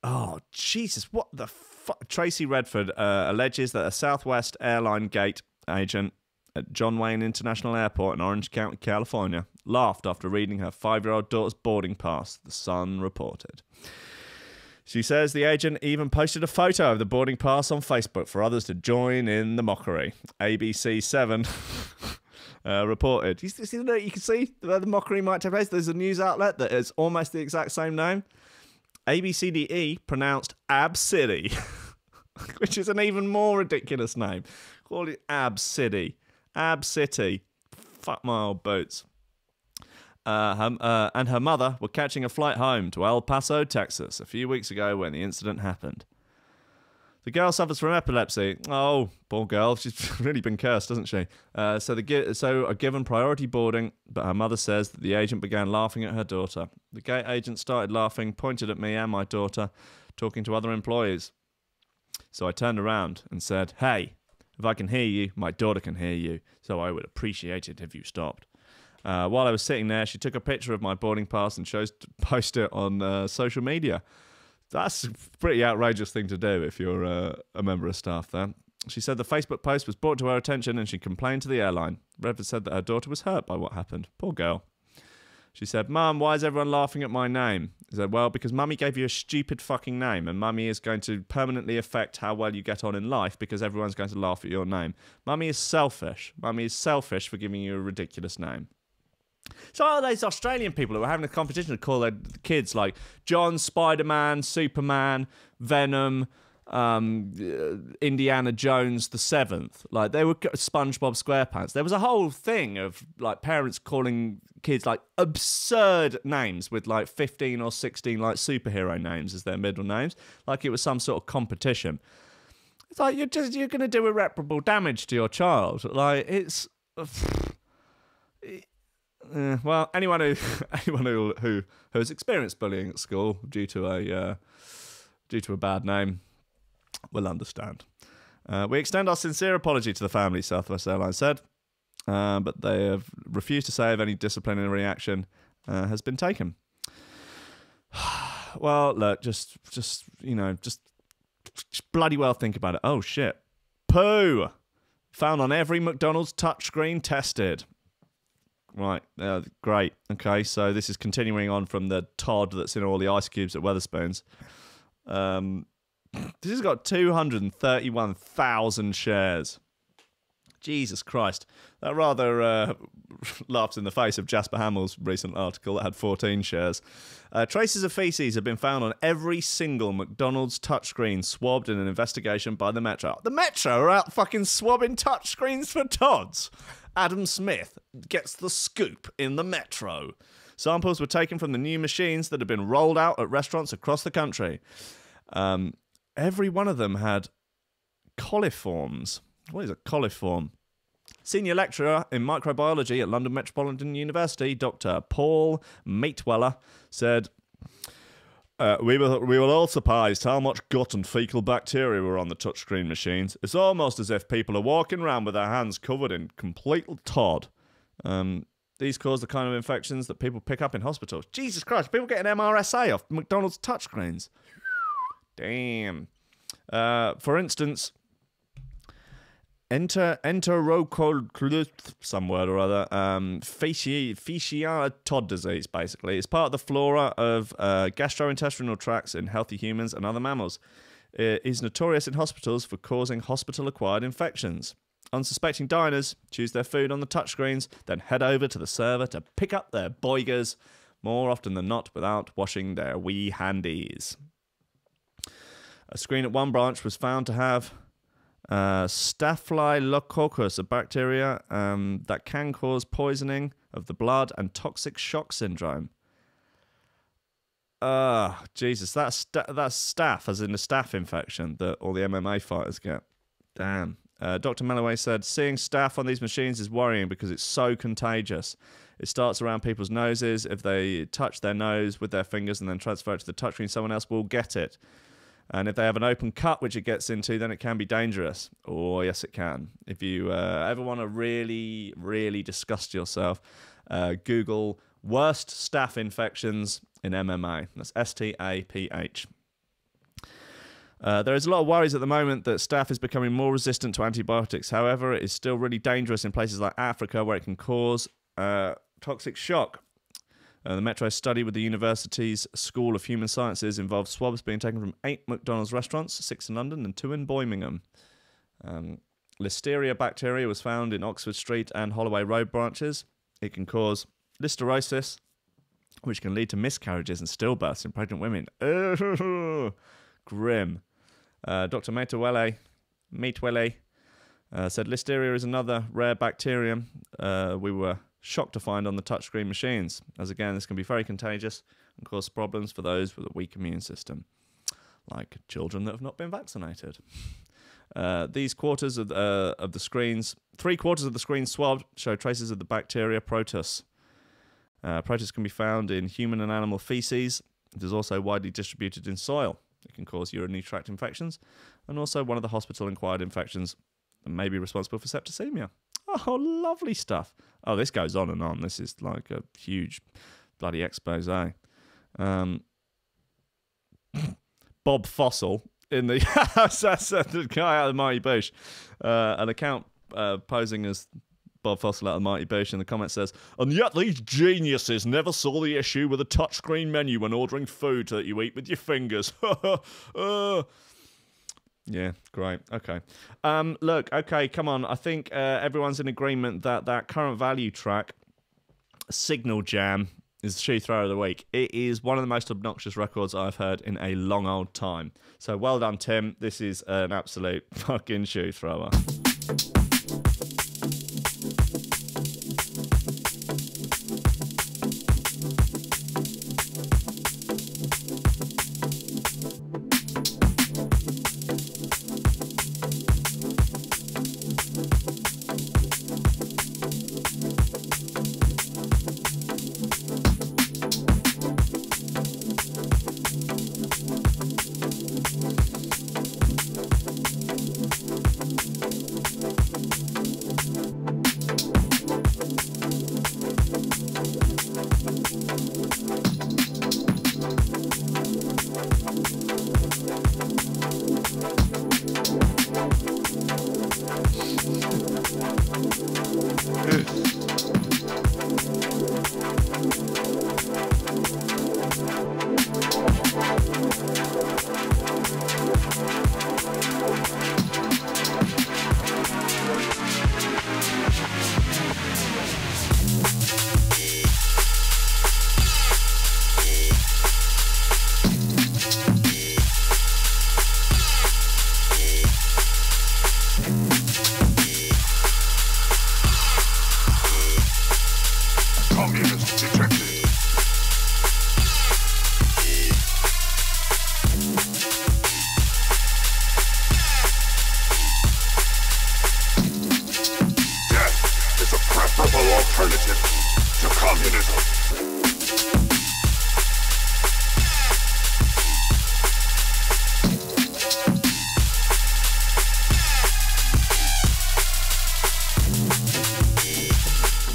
Oh, Jesus, what the fuck? Tracy Redford alleges that a Southwest airline gate agent at John Wayne International Airport in Orange County, California, laughed after reading her 5-year-old daughter's boarding pass, the Sun reported. She says the agent even posted a photo of the boarding pass on Facebook for others to join in the mockery. ABC 7 reported. You can see where the mockery might take place. There's a news outlet that is almost the exact same name. ABCDE pronounced Ab City, which is an even more ridiculous name. Call it Ab City. Ab City. Fuck my old boots. And her mother were catching a flight home to El Paso, Texas, a few weeks ago when the incident happened. The girl suffers from epilepsy. Oh, poor girl. She's really been cursed, hasn't she? So are given priority boarding, but her mother says that the agent began laughing at her daughter. The gate agent started laughing, pointed at me and my daughter, talking to other employees. So I turned around and said, "Hey, if I can hear you, my daughter can hear you, so I would appreciate it if you stopped." While I was sitting there, she took a picture of my boarding pass and chose to post it on social media. That's a pretty outrageous thing to do if you're a member of staff there. She said the Facebook post was brought to her attention and she complained to the airline. Redford said that her daughter was hurt by what happened. Poor girl. She said, "Mum, why is everyone laughing at my name?" He said, "Well, because Mummy gave you a stupid fucking name and Mummy is going to permanently affect how well you get on in life because everyone's going to laugh at your name. Mummy is selfish. Mummy is selfish for giving you a ridiculous name." So all those Australian people who were having a competition to call their kids like John, Spider-Man, Superman, Venom, Indiana Jones the 7th. Like they were SpongeBob SquarePants. There was a whole thing of like parents calling kids like absurd names with like 15 or 16 like superhero names as their middle names. Like it was some sort of competition. It's like you're going to do irreparable damage to your child. Like it's... well, anyone who has experienced bullying at school due to a bad name will understand. We extend our sincere apology to the family, Southwest Airlines said, but they have refused to say if any disciplinary action has been taken. Well, look, just bloody well think about it. Oh shit, poo found on every McDonald's touchscreen tested. Right, great. Okay, so this is continuing on from the Todd that's in all the ice cubes at Wetherspoons. This has got 231,000 shares. Jesus Christ. That rather laughs in the face of Jasper Hamill's recent article that had 14 shares. Traces of feces have been found on every single McDonald's touchscreen swabbed in an investigation by the Metro. The Metro are out fucking swabbing touchscreens for Todds. Adam Smith gets the scoop in the Metro. Samples were taken from the new machines that have been rolled out at restaurants across the country. Every one of them had coliforms. What is a coliform? Senior lecturer in microbiology at London Metropolitan University, Dr. Paul Mateweller, said, we were all surprised how much gut and fecal bacteria were on the touchscreen machines. It's almost as if people are walking around with their hands covered in complete Todd. These cause the kind of infections that people pick up in hospitals. Jesus Christ, people getting MRSA off McDonald's touchscreens. Damn. For instance, some word or other, fasciatic Todd disease, basically. It's part of the flora of gastrointestinal tracts in healthy humans and other mammals. It is notorious in hospitals for causing hospital-acquired infections. Unsuspecting diners choose their food on the touchscreens, then head over to the server to pick up their boigers, more often than not without washing their wee handies. A screen at one branch was found to have Staphylococcus, a bacteria that can cause poisoning of the blood and toxic shock syndrome. Jesus, that's staph, as in a staph infection that all the MMA fighters get. Damn. Dr. Melloway said, seeing staph on these machines is worrying because it's so contagious. It starts around people's noses. If they touch their nose with their fingers and then transfer it to the touchscreen, someone else will get it. And if they have an open cut, which it gets into, then it can be dangerous. Oh, yes, it can. If you ever want to really, really disgust yourself, Google worst staph infections in MMA. That's STAPH. There is a lot of worries at the moment that staph is becoming more resistant to antibiotics. However, it is still really dangerous in places like Africa where it can cause toxic shock. The Metro study with the university's School of Human Sciences involved swabs being taken from 8 McDonald's restaurants, 6 in London and 2 in Birmingham. Listeria bacteria was found in Oxford Street and Holloway Road branches. It can cause listeriosis, which can lead to miscarriages and stillbirths in pregnant women. Oh, grim. Dr. Meatwele said listeria is another rare bacterium we were shocked to find on the touchscreen machines, as again this can be very contagious and cause problems for those with a weak immune system, like children that have not been vaccinated. These quarters of the screens, 3/4 of the screens swabbed show traces of the bacteria Protus. Protus can be found in human and animal feces. It is also widely distributed in soil. It can cause urinary tract infections, and also one of the hospital-acquired infections that may be responsible for septicemia. Oh, lovely stuff. Oh, this goes on and on. This is like a huge bloody expose. Bob Fossil in the that's the guy out of the Mighty Boosh. An account posing as Bob Fossil out of the Mighty Boosh in the comments says, and yet these geniuses never saw the issue with a touchscreen menu when ordering food that you eat with your fingers. Yeah, great. Okay. Look, okay, come on. I think everyone's in agreement that that current value track, Signal Jam, is the shoe thrower of the week. It is one of the most obnoxious records I've heard in a long old time. So well done, Tim. This is an absolute fucking shoe thrower.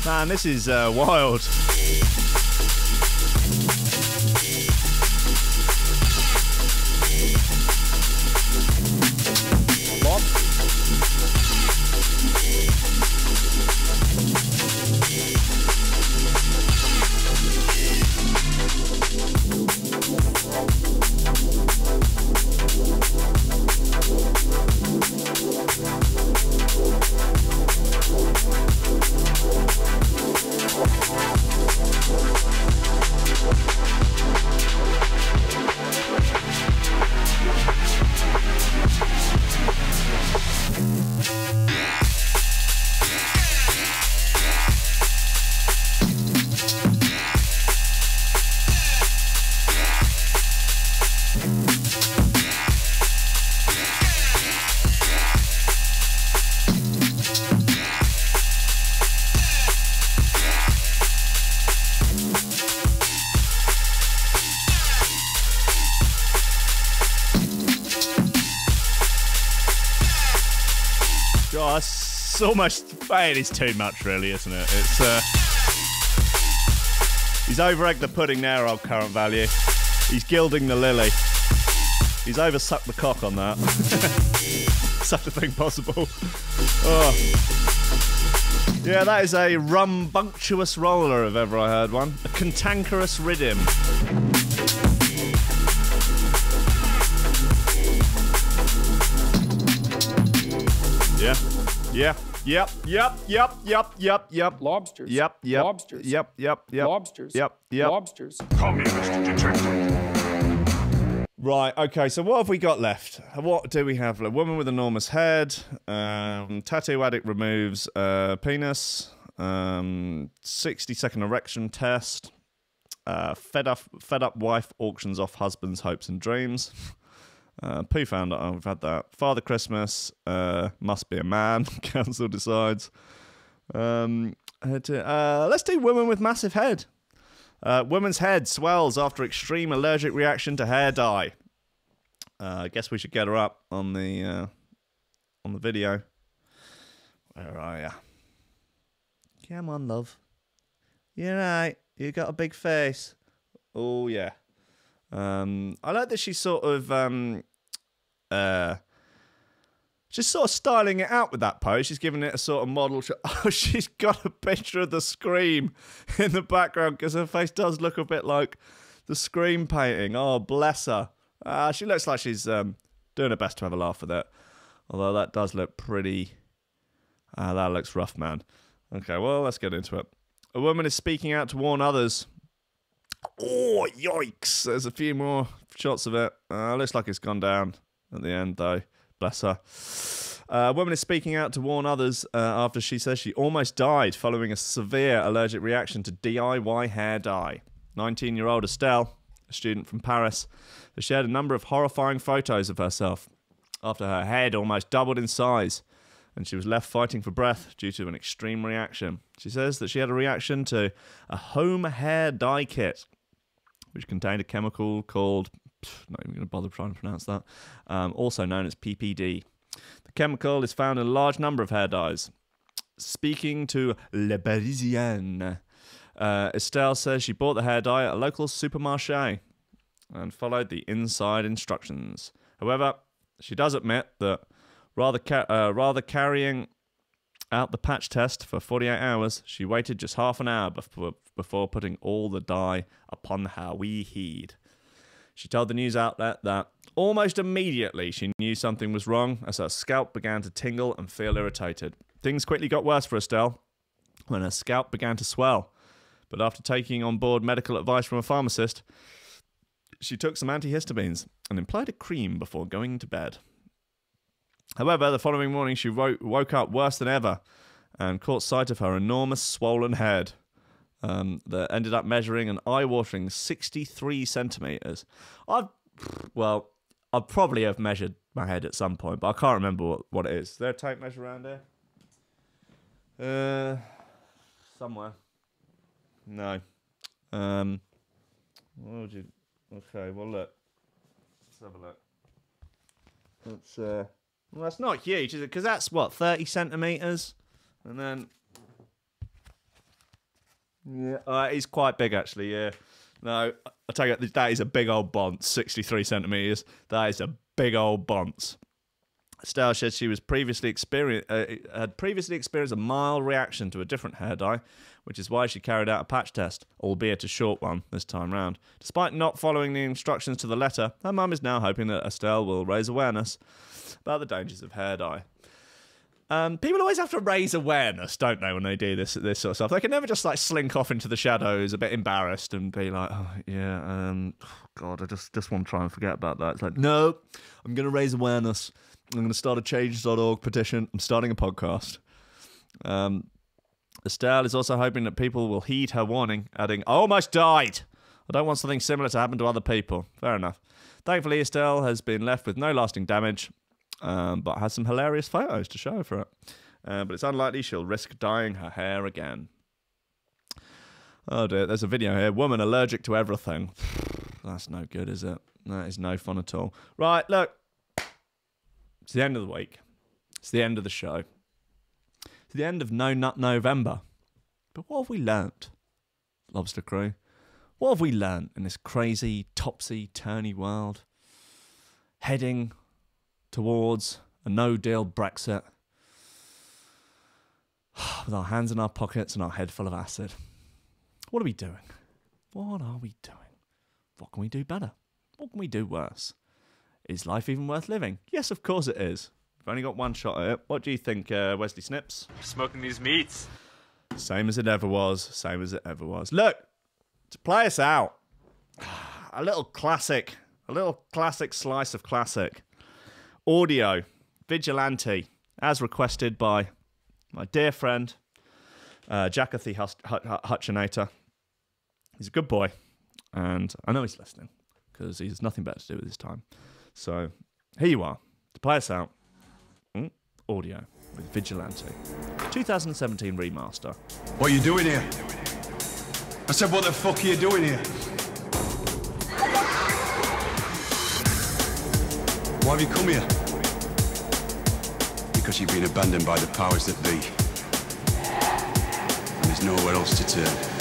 Man, this is wild. What? God, it's almost... It is too much, really, isn't it? It's he's over-egged the pudding there, old current value. He's gilding the lily. He's oversucked the cock on that. Such a thing possible. Oh. Yeah, that is a rumbunctious roller if ever I heard one. A cantankerous riddim. Yeah. Yeah. Yep. Lobsters. Yep. Lobsters. Yep. Lobsters. Yep. Lobsters. Right, okay, so what have we got left? What do we have? A woman with enormous head, tattoo addict removes penis, 60-second erection test, fed up wife auctions off husband's hopes and dreams, poo founder, oh, we've had that, Father Christmas, must be a man, council decides. Let's do woman with massive head. Woman's head swells after extreme allergic reaction to hair dye. I guess we should get her up on the video. Where are ya? Come on, love. You're right. You got a big face. Oh yeah. I like that she's sort of just sort of styling it out with that pose. She's giving it a sort of model. Oh, she's got a picture of the Scream in the background because her face does look a bit like the Scream painting. Oh, bless her. She looks like she's doing her best to have a laugh with it. Although that does look pretty... that looks rough, man. Okay, well, let's get into it. A woman is speaking out to warn others. Oh, yikes. There's a few more shots of it. Looks like it's gone down at the end, though. Bless her. A woman is speaking out to warn others after she says she almost died following a severe allergic reaction to DIY hair dye. 19-year-old Estelle, a student from Paris, has shared a number of horrifying photos of herself after her head almost doubled in size and she was left fighting for breath due to an extreme reaction. She says that she had a reaction to a home hair dye kit, which contained a chemical called... not even going to bother trying to pronounce that. Also known as PPD. The chemical is found in a large number of hair dyes. Speaking to Le Parisien, Estelle says she bought the hair dye at a local supermarché and followed the inside instructions. However, she does admit that rather carrying out the patch test for 48 hours, she waited just half an hour before putting all the dye upon her wee head. She told the news outlet that almost immediately she knew something was wrong as her scalp began to tingle and feel irritated. Things quickly got worse for Estelle when her scalp began to swell. But after taking on board medical advice from a pharmacist, she took some antihistamines and applied a cream before going to bed. However, the following morning she woke up worse than ever and caught sight of her enormous swollen head. That ended up measuring an eye-watering 63 centimetres. I'd probably have measured my head at some point, but I can't remember what it is. Is there a tape measure around here? Somewhere. No. What would you... Okay, well, look. Let's have a look. That's, well, that's not huge, is it? Because that's, what, 30 centimetres? And then... Yeah, it's quite big, actually, yeah. No, I'll tell you, that is a big old bonce, 63 centimetres. That is a big old bonce. Estelle said she was had previously experienced a mild reaction to a different hair dye, which is why she carried out a patch test, albeit a short one this time round. Despite not following the instructions to the letter, her mum is now hoping that Estelle will raise awareness about the dangers of hair dye. People always have to raise awareness, don't they, when they do this sort of stuff? They can never just like slink off into the shadows, a bit embarrassed, and be like, "Oh yeah, God, I just want to try and forget about that." It's like, no, I'm going to raise awareness. I'm going to start a Change.org petition. I'm starting a podcast. Estelle is also hoping that people will heed her warning, adding, "I almost died. I don't want something similar to happen to other people." Fair enough. Thankfully, Estelle has been left with no lasting damage. But has some hilarious photos to show for it. But it's unlikely she'll risk dyeing her hair again. Oh dear, there's a video here. Woman allergic to everything. That's no good, is it? That is no fun at all. Right, look. It's the end of the week. It's the end of the show. It's the end of No Nut November. But what have we learnt, Lobster Crew? What have we learnt in this crazy, topsy-turny world? heading towards a no-deal Brexit with our hands in our pockets and our head full of acid. What are we doing? What are we doing? What can we do better? What can we do worse? Is life even worth living? Yes, of course it is. We've only got one shot at it. What do you think, Wesley Snips? Smoking these meats. Same as it ever was. Same as it ever was. Look, to play us out, a little classic slice of classic. Audio, Vigilante, as requested by my dear friend, Jackathy Hutchinator. He's a good boy, and I know he's listening, because he has nothing better to do with his time. So, here you are, to play us out, audio with Vigilante. 2017 remaster. What are you doing here? I said, what the fuck are you doing here? Why have you come here? Because you've been abandoned by the powers that be. And there's nowhere else to turn.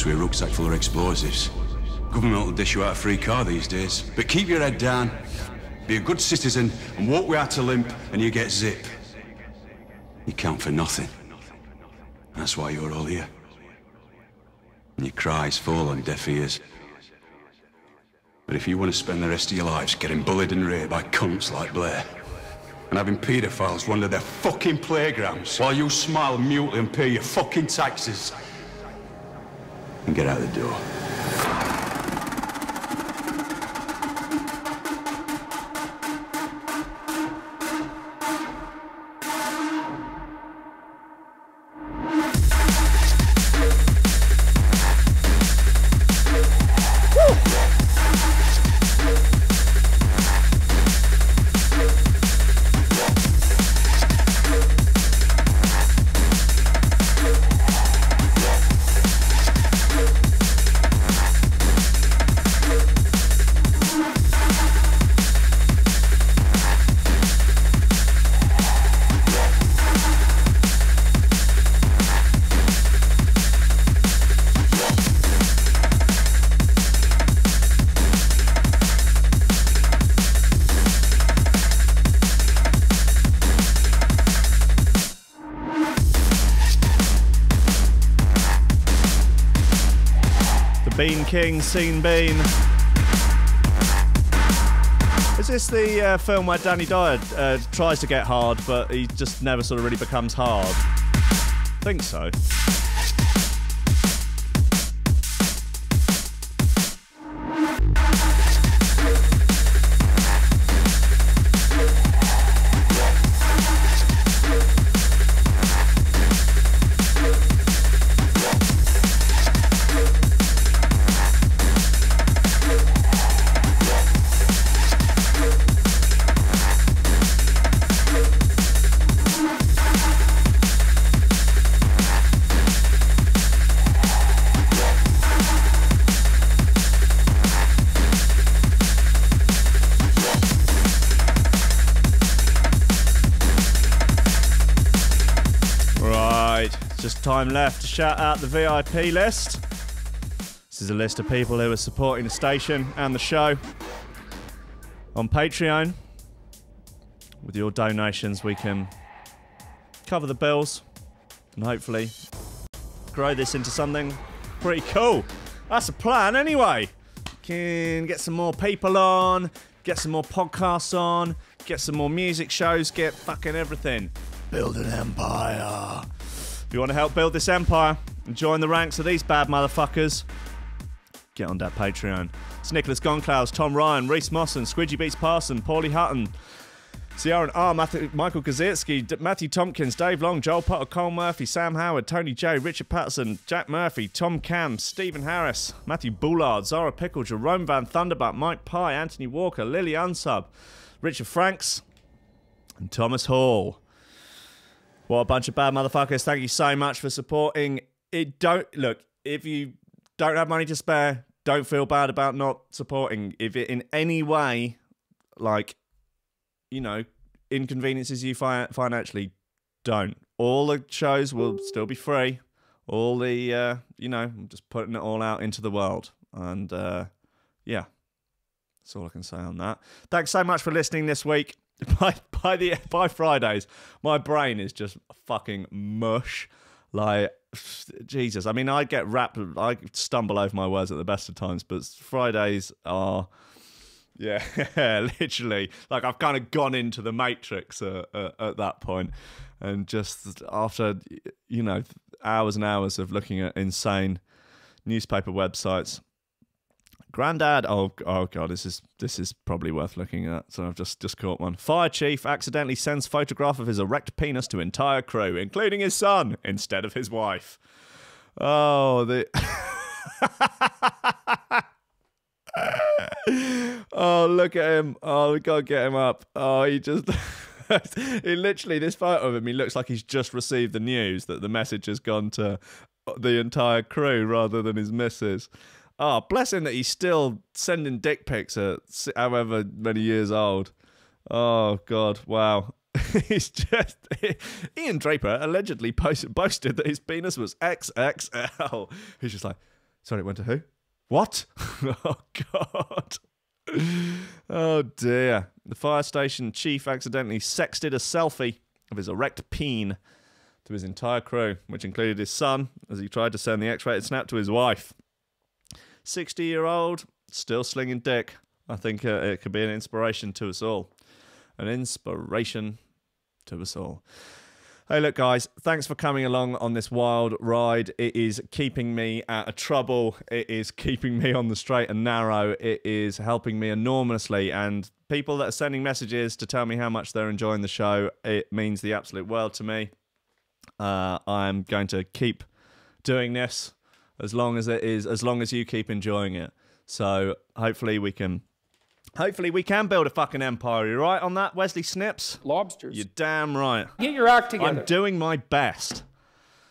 With a rucksack full of explosives. Government will dish you out a free car these days. But keep your head down, be a good citizen, and walk without a limp, and you get zip. You count for nothing. That's why you're all here. And your cries fall on deaf ears. But if you want to spend the rest of your lives getting bullied and raped by cunts like Blair, and having paedophiles run to their fucking playgrounds, while you smile mutely and pay your fucking taxes, and get out the door. Bean King, Scene Bean. Is this the film where Danny Dyer tries to get hard, but he just never sort of really becomes hard? I think so. Just time left to shout out the VIP list. This is a list of people who are supporting the station and the show on Patreon. With your donations, we can cover the bills and hopefully grow this into something pretty cool. That's a plan anyway. Can get some more people on, get some more podcasts on, get some more music shows, get fucking everything. Build an empire. If you want to help build this empire and join the ranks of these bad motherfuckers, get on that Patreon. It's Nicholas Goncalves, Tom Ryan, Reece Mosson, Squidgy beats Parsons, Pauly Hutton, Ciarán R, Michael Kedzierski, Matthew Tomkins, Dave Long, Joel Potter, Colm Murphy, Sam Howard, Tony J, Richard Patterson, Jack Murphy, Tom Camm, Stephen Harris, Mattieu Boulard, Zara Pickles, Jeroen Van Thunderbutt, Mike Pye, Anthony Walker, Lily Unsub, Richard Franks, and Thomas Hall. What a bunch of bad motherfuckers. Thank you so much for supporting it. Look, if you don't have money to spare, don't feel bad about not supporting. If it in any way, like, you know, inconveniences you financially, don't. All the shows will still be free. All the, you know, I'm just putting it all out into the world. And, yeah, that's all I can say on that. Thanks so much for listening this week. By Fridays, my brain is just fucking mush. Like, Jesus. I mean, I stumble over my words at the best of times, but Fridays are... Yeah, literally. Like, I've kind of gone into the Matrix at that point. And just after, you know, hours and hours of looking at insane newspaper websites. Grandad, oh God, this is probably worth looking at. So I've just caught one. Fire chief accidentally sends photograph of his erect penis to entire crew, including his son, instead of his wife. Oh, oh, look at him. Oh, we gotta get him up. Oh, he just... he literally, this photo of him, he looks like he's just received the news that the message has gone to the entire crew rather than his missus. Oh, bless him that he's still sending dick pics at however many years old. Oh, God, wow. He's just... Ian Draper allegedly boasted that his penis was XXL. He's just like, sorry, it went to who? What? Oh, God. Oh, dear. The fire station chief accidentally sexted a selfie of his erect peen to his entire crew, which included his son, as he tried to send the X-rated snap to his wife. 60-year-old, still slinging dick. I think it could be an inspiration to us all. An inspiration to us all. Hey, look, guys, thanks for coming along on this wild ride. It is keeping me out of trouble. It is keeping me on the straight and narrow. It is helping me enormously. And people that are sending messages to tell me how much they're enjoying the show, it means the absolute world to me. I'm going to keep doing this as long as you keep enjoying it. So hopefully we can build a fucking empire. You right on that, Wesley Snips? Lobsters. You're damn right. Get your act together. I'm doing my best.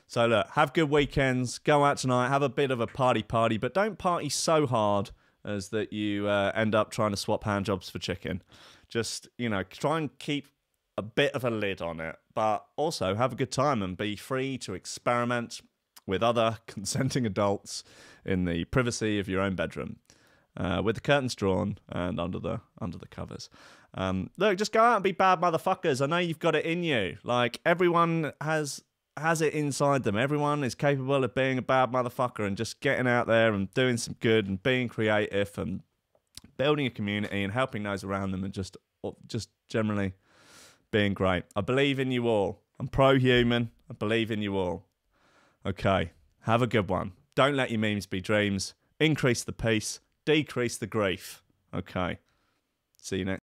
So look, have good weekends. Go out tonight. Have a bit of a party, but don't party so hard as that you end up trying to swap handjobs for chicken. Just, you know, try and keep a bit of a lid on it, but also have a good time and be free to experiment with other consenting adults in the privacy of your own bedroom, with the curtains drawn and under the covers. Look, just go out and be bad motherfuckers. I know you've got it in you. Like, everyone has it inside them. Everyone is capable of being a bad motherfucker and just getting out there and doing some good and being creative and building a community and helping those around them and just generally being great. I believe in you all. I'm pro-human. I believe in you all. Okay, have a good one. Don't let your memes be dreams. Increase the peace. Decrease the grief. Okay. See you next.